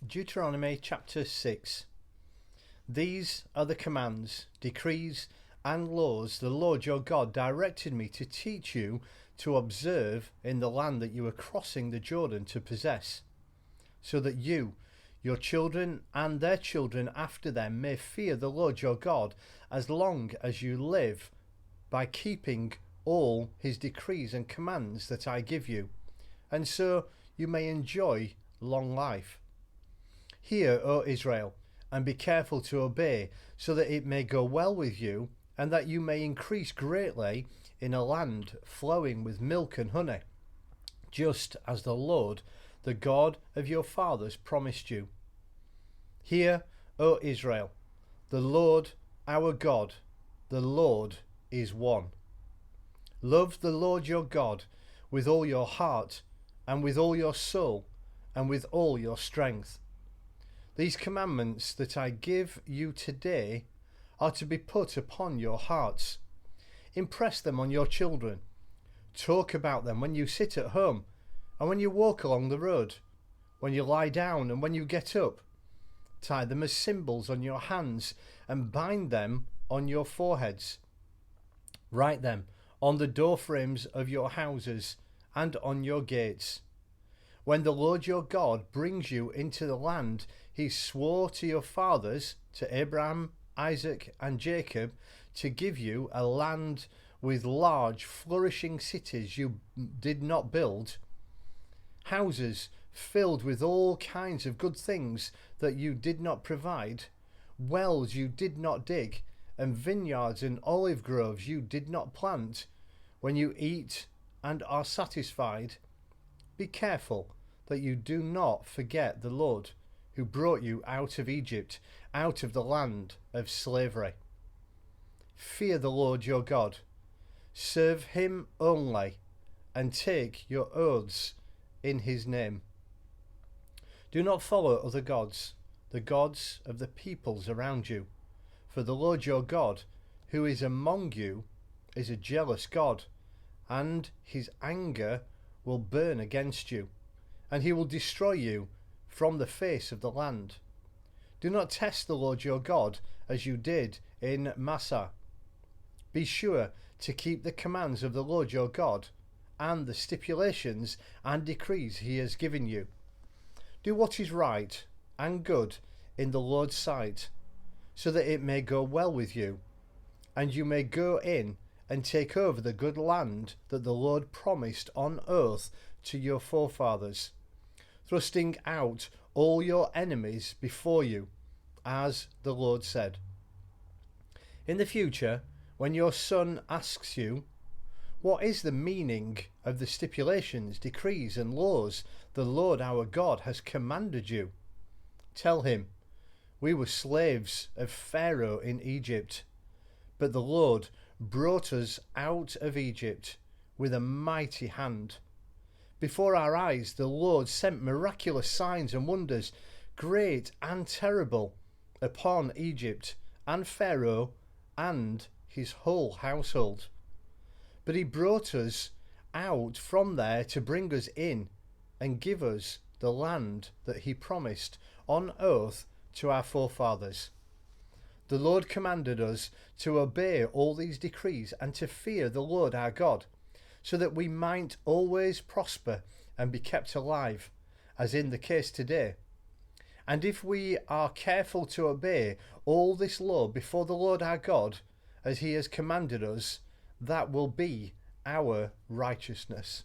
Deuteronomy chapter 6. These are the commands, decrees, and laws the Lord your God directed me to teach you to observe in the land that you are crossing the Jordan to possess, so that you, your children, and their children after them may fear the Lord your God as long as you live, by keeping all his decrees and commands that I give you, and so you may enjoy long life. Hear, O Israel, and be careful to obey, so that it may go well with you, and that you may increase greatly in a land flowing with milk and honey, just as the Lord, the God of your fathers, promised you. Hear, O Israel, the Lord our God, the Lord is one. Love the Lord your God with all your heart, and with all your soul, and with all your strength. These commandments that I give you today are to be put upon your hearts. Impress them on your children. Talk about them when you sit at home, and when you walk along the road, when you lie down and when you get up. Tie them as symbols on your hands and bind them on your foreheads. Write them on the doorframes of your houses and on your gates. When the Lord your God brings you into the land he swore to your fathers, to Abraham, Isaac, and Jacob, to give you, a land with large, flourishing cities you did not build, houses filled with all kinds of good things that you did not provide, wells you did not dig, and vineyards and olive groves you did not plant, when you eat and are satisfied, be careful that you do not forget the Lord, who brought you out of Egypt, out of the land of slavery. Fear the Lord your God, serve him only, and take your oaths in his name. Do not follow other gods, the gods of the peoples around you, for the Lord your God, who is among you, is a jealous God, and his anger will burn against you, and he will destroy you from the face of the land. Do not test the Lord your God as you did in Massah. Be sure to keep the commands of the Lord your God and the stipulations and decrees he has given you. Do what is right and good in the Lord's sight, so that it may go well with you, and you may go in and take over the good land that the Lord promised on oath to your forefathers, thrusting out all your enemies before you, as the Lord said. In the future, when your son asks you, what is the meaning of the stipulations, decrees, and laws the Lord our God has commanded you? Tell him, we were slaves of Pharaoh in Egypt, but the Lord brought us out of Egypt with a mighty hand. Before our eyes the Lord sent miraculous signs and wonders, great and terrible, upon Egypt and Pharaoh and his whole household. But he brought us out from there to bring us in and give us the land that he promised on oath to our forefathers. The Lord commanded us to obey all these decrees and to fear the Lord our God, so that we might always prosper and be kept alive, as in the case today. And if we are careful to obey all this law before the Lord our God, as he has commanded us, that will be our righteousness.